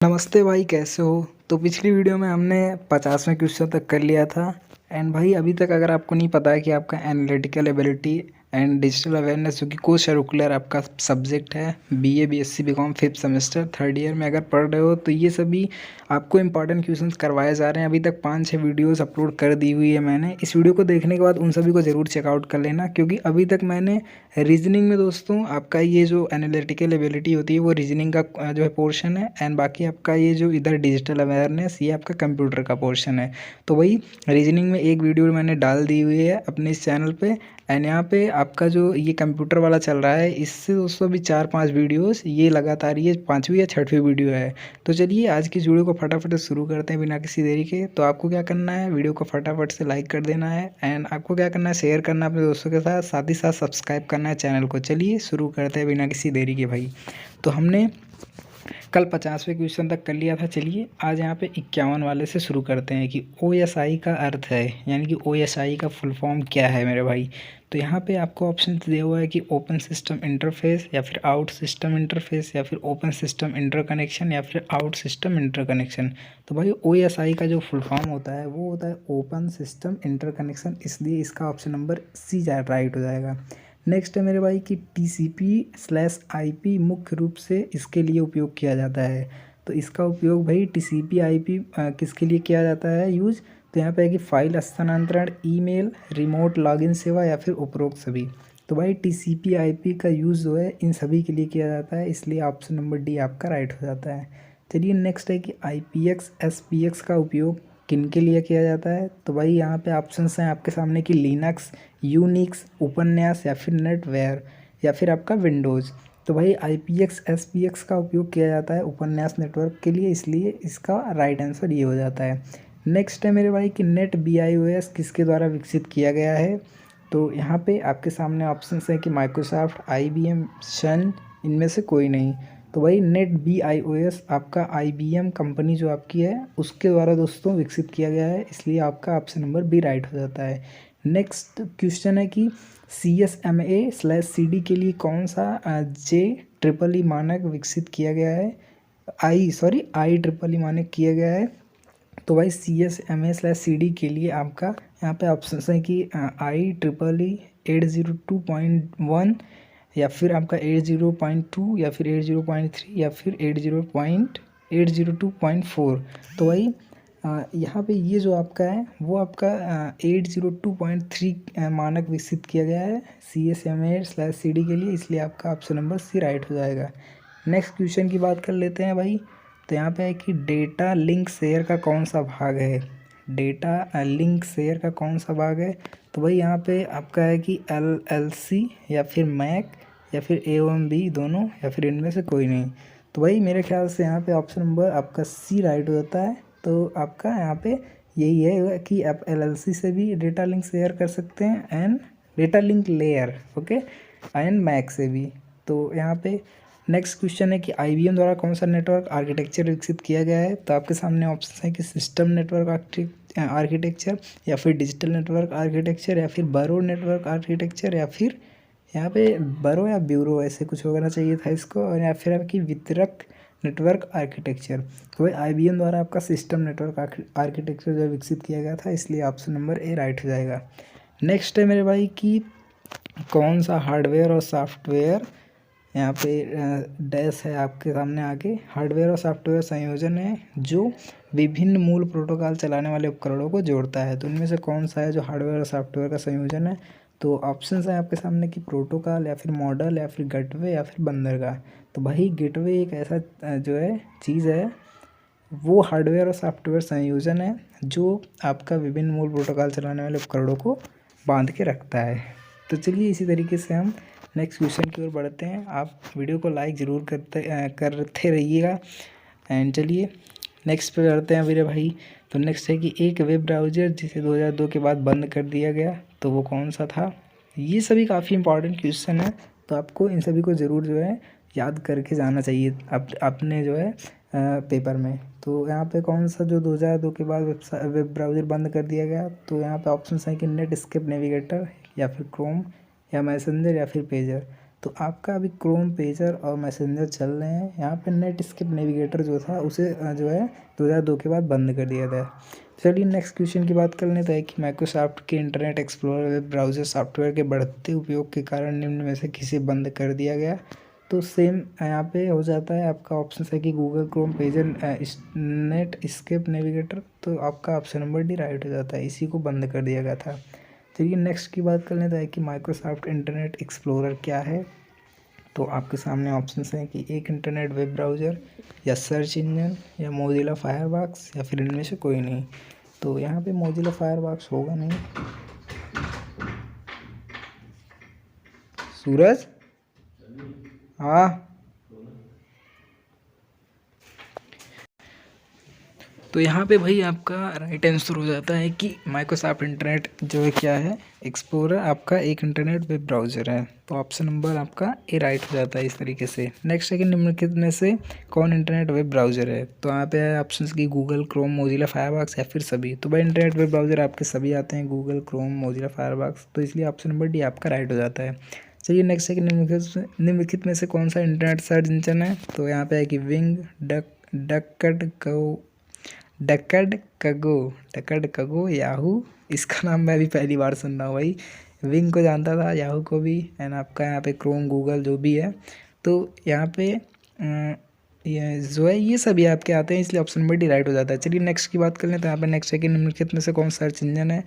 नमस्ते भाई, कैसे हो? तो पिछली वीडियो में हमने 50वें क्वेश्चन तक कर लिया था। एंड भाई अभी तक अगर आपको नहीं पता है कि आपका analytical ability and digital awareness जो कि को करिकुलर आपका सब्जेक्ट है, BA BSc BCom 5th semester 3rd year में अगर पढ़ रहे हो तो ये सभी आपको इंपॉर्टेंट क्वेश्चंस करवाए जा रहे हैं। अभी तक 5-6 वीडियोस अपलोड कर दी हुई है मैंने। इस वीडियो को देखने के बाद उन सभी को ज़रूर चेकआउट कर लेना, क्योंकि अभी तक मैंने रीजनिंग में दोस्तों आपका ये जो एनालिटिकल एबिलिटी होती है वो रीजनिंग का जो है पोर्शन है, एंड बाकी आपका ये जो इधर डिजिटल अवेयरनेस ये आपका कंप्यूटर का पोर्शन है। तो वही रीजनिंग में एक वीडियो मैंने डाल दी हुई है अपने इस चैनल पे, एंड यहाँ पे आपका जो ये कंप्यूटर वाला चल रहा है इससे दोस्तों अभी 4-5 वीडियोस ये लगातार ये 5वीं या 6वीं वीडियो है। तो चलिए आज की इस वीडियो को फटाफट से शुरू करते हैं बिना किसी देरी के। तो आपको क्या करना है, वीडियो को फटाफट से लाइक कर देना है, एंड आपको क्या करना है, शेयर करना है अपने दोस्तों के साथ, साथ ही साथ सब्सक्राइब करना है चैनल को। चलिए शुरू करते हैं बिना किसी देरी के भाई। तो हमने कल 50वें क्वेश्चन तक कर लिया था। चलिए आज यहाँ पे 51 वाले से शुरू करते हैं कि OSI का अर्थ है, यानी कि OSI का फुल फॉर्म क्या है मेरे भाई। तो यहाँ पे आपको ऑप्शन दिया हुआ है कि ओपन सिस्टम इंटरफेस, या फिर आउट सिस्टम इंटरफेस, या फिर ओपन सिस्टम इंटरकनेक्शन, या फिर आउट सिस्टम इंटरकनेक्शन। तो भाई OSI का जो फुल फॉर्म होता है वो होता है ओपन सिस्टम इंटरकनेक्शन, इसलिए इसका ऑप्शन नंबर सी राइट हो जाएगा। नेक्स्ट है मेरे भाई कि TCP/IP मुख्य रूप से इसके लिए उपयोग किया जाता है। तो इसका उपयोग भाई TCP/IP किसके लिए किया जाता है यूज। तो यहाँ पे है कि फाइल हस्तांतरण, ईमेल, रिमोट लॉगिन सेवा, या फिर उपरोक्त सभी। तो भाई TCP/IP का यूज़ जो है इन सभी के लिए किया जाता है, इसलिए ऑप्शन नंबर डी आपका राइट हो जाता है। चलिए नेक्स्ट है कि IPX/SPX का उपयोग किन के लिए किया जाता है। तो भाई यहाँ पे ऑप्शंस हैं आपके सामने कि लिनक्स, यूनिक्स, उपन्यास, या फिर नेटवेयर, या फिर आपका विंडोज़। तो भाई IPX/SPX का उपयोग किया जाता है उपन्यास नेटवर्क के लिए, इसलिए इसका राइट आंसर ये हो जाता है। नेक्स्ट है मेरे भाई कि नेट BIOS किसके द्वारा विकसित किया गया है। तो यहाँ पे आपके सामने ऑप्शंस हैं कि माइक्रोसॉफ्ट, IBM, सन, इनमें से कोई नहीं। तो भाई नेट BIOS आपका IBM कंपनी जो आपकी है उसके द्वारा दोस्तों विकसित किया गया है, इसलिए आपका ऑप्शन नंबर बी राइट हो जाता है। नेक्स्ट क्वेश्चन है कि CSMA/CD के लिए कौन सा JEEE मानक विकसित किया गया है, IEEE मानक किया गया है। तो भाई CSMA/CD के लिए आपका यहाँ पे ऑप्शन है कि IEEE 802.1, या फिर आपका 802, या फिर 803, या फिर 802.4। तो भाई यहाँ पे ये जो आपका है वो आपका 802.3 मानक विकसित किया गया है CSMA/CD के लिए, इसलिए आपका ऑप्शन नंबर सी राइट हो जाएगा। नेक्स्ट क्वेश्चन की बात कर लेते हैं भाई। तो यहाँ पे है कि डेटा लिंक शेयर का कौन सा भाग है, डेटा लिंक शेयर का कौन सा भाग है। तो भाई यहाँ पे आपका है कि LLC, या फिर मैक, या फिर AOMB दोनों, या फिर इनमें से कोई नहीं। तो भाई मेरे ख्याल से यहाँ पे ऑप्शन नंबर आपका सी राइट हो जाता है। तो आपका यहाँ पे यही है कि आप LLC से भी डेटा लिंक शेयर कर सकते हैं, and data link layer, okay, and MAC से भी। तो यहाँ पे नेक्स्ट क्वेश्चन है कि IBM द्वारा कौन सा नेटवर्क आर्किटेक्चर विकसित किया गया है। तो आपके सामने ऑप्शन है कि सिस्टम नेटवर्क आर्किटेक्चर, या फिर डिजिटल नेटवर्क आर्किटेक्चर, या फिर बरो नेटवर्क आर्किटेक्चर, या फिर यहाँ पे बरो या ब्यूरो ऐसे कुछ होना चाहिए था इसको, और या फिर आपकी वितरक नेटवर्क आर्किटेक्चर। तो भाई IBM द्वारा आपका सिस्टम नेटवर्क आर्किटेक्चर जो विकसित किया गया था, इसलिए ऑप्शन नंबर ए राइट हो जाएगा। नेक्स्ट है मेरे भाई कि कौन सा हार्डवेयर और सॉफ्टवेयर, यहाँ पे डैश है आपके सामने आगे, हार्डवेयर और सॉफ्टवेयर संयोजन है जो विभिन्न मूल प्रोटोकॉल चलाने वाले उपकरणों को जोड़ता है। तो इनमें से कौन सा है जो हार्डवेयर और सॉफ्टवेयर का संयोजन है। तो ऑप्शंस हैं आपके सामने कि प्रोटोकॉल, या फिर मॉडल, या फिर गेटवे, या फिर बंदरगाह। तो भाई गेटवे एक ऐसा जो है चीज़ है, वो हार्डवेयर और सॉफ्टवेयर संयोजन है जो आपका विभिन्न मूल प्रोटोकॉल चलाने वाले उपकरणों को बांध के रखता है। तो चलिए इसी तरीके से हम नेक्स्ट क्वेश्चन की ओर बढ़ते हैं। आप वीडियो को लाइक ज़रूर करते रहिएगा, एंड चलिए नेक्स्ट पे करते हैं मेरे भाई। तो नेक्स्ट है कि एक वेब ब्राउज़र जिसे 2002 के बाद बंद कर दिया गया, तो वो कौन सा था। ये सभी काफ़ी इंपॉर्टेंट क्वेश्चन है, तो आपको इन सभी को ज़रूर जो है याद करके जाना चाहिए अपने जो है पेपर में। तो यहाँ पे कौन सा जो 2002 के बाद वेब ब्राउज़र बंद कर दिया गया। तो यहाँ पे ऑप्शन है कि नेटस्केप नेविगेटर, या फिर क्रोम, या मैसेंजर, या फिर पेजर। तो आपका अभी क्रोम पेजर और मैसेंजर चल रहे हैं। यहाँ पे नेट स्किप नेविगेटर जो था उसे जो है 2002 के बाद बंद कर दिया था। चलिए नेक्स्ट क्वेश्चन की बात कर लेते हैं कि माइक्रोसॉफ्ट के internet explorer web browser software के बढ़ते उपयोग के कारण निम्न में से किसे बंद कर दिया गया। तो सेम यहाँ पे हो जाता है, आपका ऑप्शन है कि गूगल क्रोम पेजर नेट स्केप नेविगेटर। तो आपका ऑप्शन नंबर डी राइट हो जाता है, इसी को बंद कर दिया गया था। चलिए नेक्स्ट की बात कर लेते हैं कि माइक्रोसॉफ्ट इंटरनेट एक्सप्लोरर क्या है। तो आपके सामने ऑप्शन हैं कि एक इंटरनेट वेब ब्राउज़र या सर्च इंजन या मोजिला फायरबॉक्स या फिर इनमें से कोई नहीं। तो यहाँ पे मोजिला फायरबॉक्स होगा नहीं। सूरज, हाँ, तो यहाँ पे भाई आपका राइट आंसर हो जाता है कि माइक्रोसॉफ्ट इंटरनेट जो है क्या है, एक्सप्लोरर आपका एक इंटरनेट वेब ब्राउज़र है। तो ऑप्शन नंबर आपका ए राइट हो जाता है इस तरीके से। नेक्स्ट है कि निम्नलिखित में से कौन इंटरनेट वेब ब्राउज़र है। तो यहाँ पे है ऑप्शन की गूगल क्रोम मोजिला फायरबॉक्स या फिर सभी। तो भाई इंटरनेट वेब ब्राउज़र आपके सभी आते हैं, गूगल क्रोम मोजिला फायरबॉक्स, तो इसलिए ऑप्शन नंबर डी आपका राइट हो जाता है। चलिए नेक्स्ट है कि निम्नलिखित में से कौन सा इंटरनेट सर्च इंजन है। तो यहाँ पे है कि विंग, डकड कगो, याहू। इसका नाम मैं भी पहली बार सुन रहा हूँ भाई। विंग को जानता था, याहू को भी, एंड आपका यहाँ पे क्रोम, गूगल जो भी है। तो यहाँ पे ये जो है ये सभी आपके आते हैं, इसलिए ऑप्शन नंबर डी राइट हो जाता है। चलिए नेक्स्ट की बात कर लें। तो यहाँ पे नेक्स्ट है कि निम्नलिखित में से कौन सर्च इंजन है।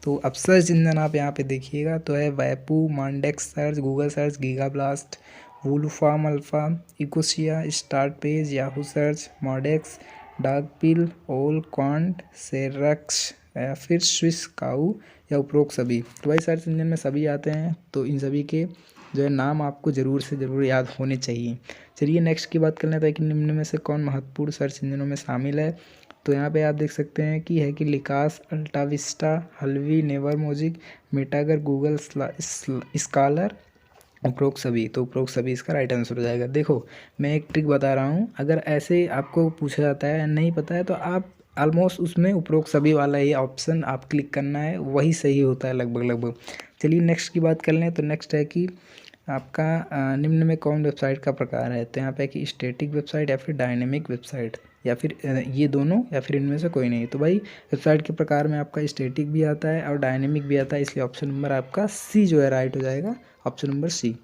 तो अब सर्च इंजन आप यहाँ पे देखिएगा तो है वैपू, मांडेक्स search, Google search, Gigablast, Wolfram Alpha, Ecosia, Startpage, Yahoo search, मॉडेक्स, डार्कपील, ओल क्वांट, सेरक्स या फिर स्विस काऊ या उपरोक्त सभी। तो भाई सर्च इंजन में सभी आते हैं, तो इन सभी के जो है नाम आपको ज़रूर से ज़रूर याद होने चाहिए। चलिए नेक्स्ट की बात कर लेते हैं कि निम्न में से कौन महत्वपूर्ण सर्च इंजनों में शामिल है। तो यहाँ पे आप देख सकते हैं कि है कि लिकास, अल्टाविस्टा, हल्वी, Naver Mojeek, MetaGer, Google Scholar, उपरोक्त सभी। तो उपरोक्त सभी इसका राइट आंसर हो जाएगा। देखो मैं एक ट्रिक बता रहा हूँ, अगर ऐसे आपको पूछा जाता है नहीं पता है तो आप ऑलमोस्ट उसमें उपरोक्त सभी वाला ये ऑप्शन आप क्लिक करना है, वही सही होता है लगभग लगभग। चलिए नेक्स्ट की बात कर लें। तो नेक्स्ट है कि आपका निम्न में कौन वेबसाइट का प्रकार है। तो यहाँ पे है कि स्टैटिक वेबसाइट या फिर डायनेमिक वेबसाइट या फिर ये दोनों या फिर इनमें से कोई नहीं। तो भाई वेबसाइट के प्रकार में आपका स्टैटिक भी आता है और डायनेमिक भी आता है, इसलिए ऑप्शन नंबर आपका सी जो है राइट हो जाएगा, ऑप्शन नंबर सी।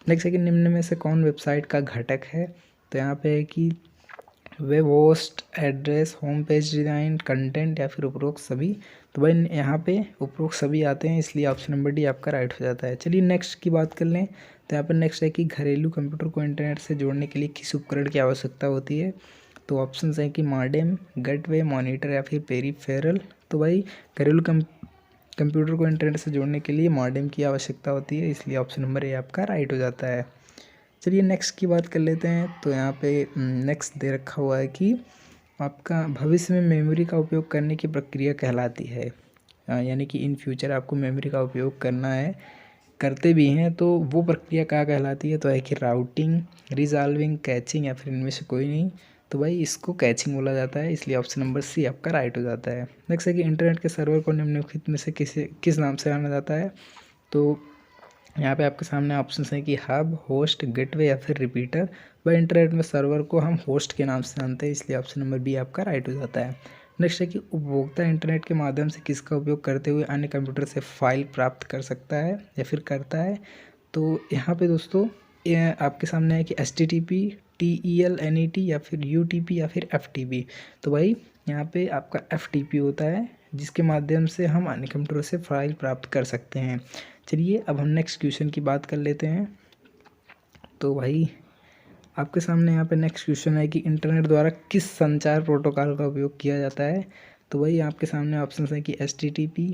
नेक्स्ट है कि निम्न में से कौन वेबसाइट का घटक है। तो यहाँ पे है कि web host, address, home page design, content या फिर उपरोक्त सभी। तो भाई यहाँ पे उपरोक्त सभी आते हैं, इसलिए ऑप्शन नंबर डी आपका राइट हो जाता है। चलिए नेक्स्ट की बात कर लें। तो यहाँ पर नेक्स्ट है कि घरेलू कंप्यूटर को इंटरनेट से जोड़ने के लिए किस उपकरण की आवश्यकता होती है। तो ऑप्शन है कि मॉडेम, गेटवे, मॉनिटर या फिर पेरीफेरल। तो भाई घरेलू कंप्यूटर को इंटरनेट से जोड़ने के लिए मॉडेम की आवश्यकता होती है, इसलिए ऑप्शन नंबर ए आपका राइट हो जाता है। चलिए नेक्स्ट की बात कर लेते हैं। तो यहाँ पे नेक्स्ट दे रखा हुआ है कि आपका भविष्य में मेमोरी का उपयोग करने की प्रक्रिया कहलाती है, यानी कि इन फ्यूचर आपको मेमोरी का उपयोग करना है, करते भी हैं, तो वो प्रक्रिया क्या कहलाती है। तो है कि राउटिंग, रिजॉल्विंग, कैचिंग या फिर इनमें से कोई नहीं। तो भाई इसको कैचिंग बोला जाता है, इसलिए ऑप्शन नंबर सी आपका राइट हो जाता है। नेक्स्ट है कि इंटरनेट के सर्वर को निम्नलिखित में से किस नाम से जाना जाता है। तो यहाँ पे आपके सामने ऑप्शन है कि हब, होस्ट, गेटवे या फिर रिपीटर। वह इंटरनेट में सर्वर को हम होस्ट के नाम से जानते हैं, इसलिए ऑप्शन नंबर बी आपका राइट हो जाता है। नेक्स्ट है कि उपभोक्ता इंटरनेट के माध्यम से किसका उपयोग करते हुए अन्य कंप्यूटर से फाइल प्राप्त कर सकता है या फिर करता है। तो यहाँ पे दोस्तों ये आपके सामने है कि HTTP, TELNET या फिर UTP या फिर FTP। तो भाई यहाँ पे आपका FTP होता है, जिसके माध्यम से हम अन्य कंप्यूटर से फाइल प्राप्त कर सकते हैं। चलिए अब हम नेक्स्ट क्वेश्चन की बात कर लेते हैं। तो भाई आपके सामने यहाँ पे नेक्स्ट क्वेश्चन है कि इंटरनेट द्वारा किस संचार प्रोटोकॉल का उपयोग किया जाता है। तो भाई आपके सामने ऑप्शन है कि HTTP,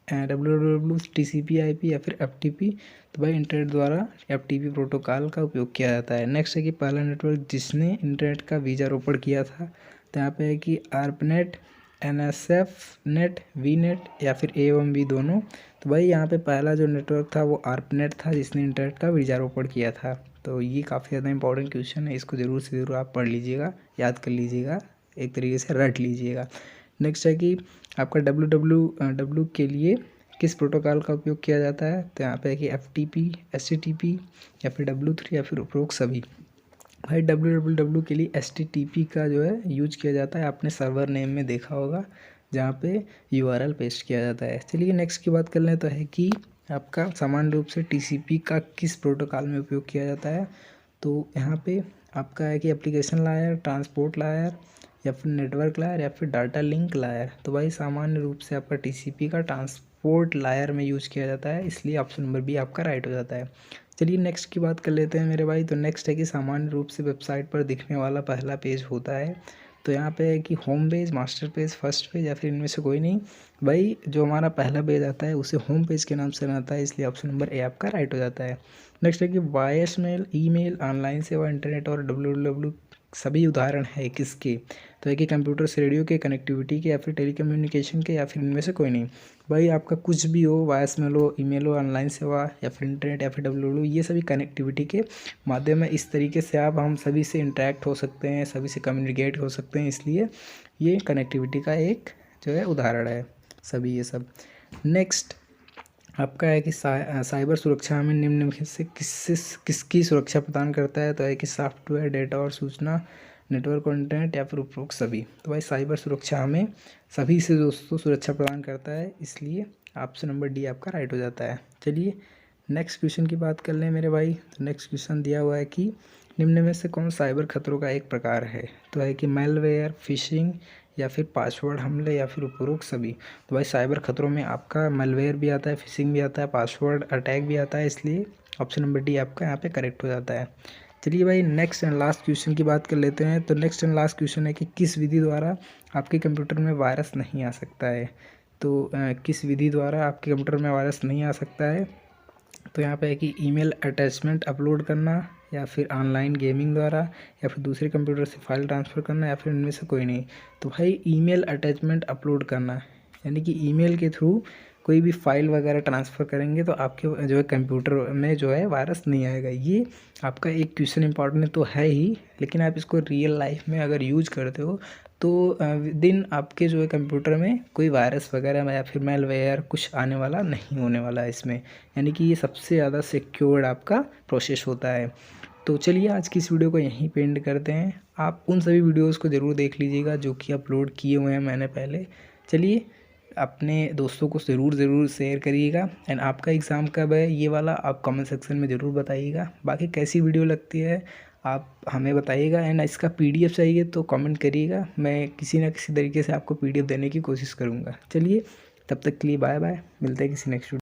WWW, TCP/IP या फिर FTP। तो भाई इंटरनेट द्वारा FTP प्रोटोकॉल का उपयोग किया जाता है। नेक्स्ट है कि पहला नेटवर्क जिसने इंटरनेट का बीजारोपण किया था। तो यहाँ पे है कि ARPANET, NSF नेट, VNet या फिर A एवं B दोनों। तो भाई यहाँ पे पहला जो नेटवर्क था वो ARPANET था, जिसने इंटरनेट का बीजारोपण किया था। तो ये काफ़ी ज़्यादा इंपॉर्टेंट क्वेश्चन है, इसको ज़रूर से ज़रूर आप पढ़ लीजिएगा, याद कर लीजिएगा, एक तरीके से रट लीजिएगा। नेक्स्ट है कि आपका WWW के लिए किस प्रोटोकॉल का उपयोग किया जाता है, तो यहाँ पे है कि FTP, HTTP या फिर W3 या फिर उपरोक्त सभी। भाई www के लिए HTTP का जो है यूज किया जाता है, आपने सर्वर नेम में देखा होगा जहाँ पे URL पेस्ट किया जाता है। चलिए नेक्स्ट की बात कर लें, तो है कि आपका सामान्य रूप से TCP का किस प्रोटोकॉल में उपयोग किया जाता है। तो यहाँ पे आपका है कि एप्लीकेशन लायर, ट्रांसपोर्ट लायर या फिर नेटवर्क लायर या फिर डाटा लिंक लायर। तो भाई सामान्य रूप से आपका TCP का ट्रांसपोर्ट लायर में यूज़ किया जाता है, इसलिए ऑप्शन नंबर बी आपका राइट हो जाता है। चलिए नेक्स्ट की बात कर लेते हैं मेरे भाई। तो नेक्स्ट है कि सामान्य रूप से वेबसाइट पर दिखने वाला पहला पेज होता है। तो यहाँ पे है कि home page, master page, first page या फिर इनमें से कोई नहीं। भाई जो हमारा पहला पेज आता है उसे होम पेज के नाम से आता है, इसलिए ऑप्शन नंबर ए आपका राइट हो जाता है। नेक्स्ट है कि वॉइस मेल, ईमेल, ऑनलाइन सेवा, इंटरनेट और www सभी उदाहरण है किसके, तो है कि कंप्यूटर से रेडियो के, कनेक्टिविटी के या फिर टेलीकम्युनिकेशन के या फिर इनमें से कोई नहीं। भाई आपका कुछ भी हो, वॉइस मेल हो, ईमेल हो, ऑनलाइन सेवा या फिर इंटरनेट या फिर www, ये सभी कनेक्टिविटी के माध्यम है। इस तरीके से हम सभी से इंटरेक्ट हो सकते हैं, सभी से कम्युनिकेट हो सकते हैं, इसलिए ये कनेक्टिविटी का एक जो है उदाहरण है सभी ये सब। नेक्स्ट आपका है कि साइबर सुरक्षा हमें निम्न में से किसकी सुरक्षा प्रदान करता है, तो है कि सॉफ्टवेयर, डेटा और सूचना, नेटवर्क और इंटरनेट या फिर उपरोक्त सभी। तो भाई साइबर सुरक्षा हमें सभी से दोस्तों सुरक्षा प्रदान करता है, इसलिए ऑप्शन नंबर डी आपका राइट हो जाता है। चलिए नेक्स्ट क्वेश्चन की बात कर लें मेरे भाई। तो नेक्स्ट क्वेश्चन दिया हुआ है कि निम्न में से कौन साइबर खतरों का एक प्रकार है, तो है कि मेलवेयर, फिशिंग या फिर पासवर्ड हमले या फिर उपरोक्त सभी। तो भाई साइबर खतरों में आपका मेलवेयर भी आता है, फिशिंग भी आता है, पासवर्ड अटैक भी आता है, इसलिए ऑप्शन नंबर डी आपका यहाँ पे करेक्ट हो जाता है। चलिए भाई नेक्स्ट एंड लास्ट क्वेश्चन की बात कर लेते हैं। तो नेक्स्ट एंड लास्ट क्वेश्चन है कि किस विधि द्वारा आपके कंप्यूटर में वायरस नहीं आ सकता है। तो किस विधि द्वारा आपके कंप्यूटर में वायरस नहीं आ सकता है, तो यहाँ पे है कि ईमेल अटैचमेंट अपलोड करना या फिर ऑनलाइन गेमिंग द्वारा या फिर दूसरे कंप्यूटर से फाइल ट्रांसफ़र करना या फिर इनमें से कोई नहीं। तो भाई ईमेल अटैचमेंट अपलोड करना, यानी कि ईमेल के थ्रू कोई भी फाइल वगैरह ट्रांसफ़र करेंगे तो आपके जो है कंप्यूटर में जो है वायरस नहीं आएगा। ये आपका एक क्वेश्चन इंपॉर्टेंट तो है ही, लेकिन आप इसको रियल लाइफ में अगर यूज करते हो तो दिन आपके जो है कंप्यूटर में कोई वायरस वगैरह या फिर मेलवेयर कुछ आने वाला नहीं होने वाला है इसमें, यानी कि ये सबसे ज़्यादा सिक्योर्ड आपका प्रोसेस होता है। तो चलिए आज की इस वीडियो को यहीं पे एंड करते हैं। आप उन सभी वीडियोस को ज़रूर देख लीजिएगा जो कि अपलोड किए हुए हैं मैंने पहले। चलिए अपने दोस्तों को ज़रूर शेयर करिएगा। एंड आपका एग्ज़ाम कब है ये वाला आप कमेंट सेक्शन में ज़रूर बताइएगा। बाकी कैसी वीडियो लगती है आप हमें बताइएगा। एंड इसका PDF चाहिए तो कमेंट करिएगा, मैं किसी ना किसी तरीके से आपको PDF देने की कोशिश करूँगा। चलिए तब तक के लिए बाय बाय, मिलते हैं किसी नेक्स्ट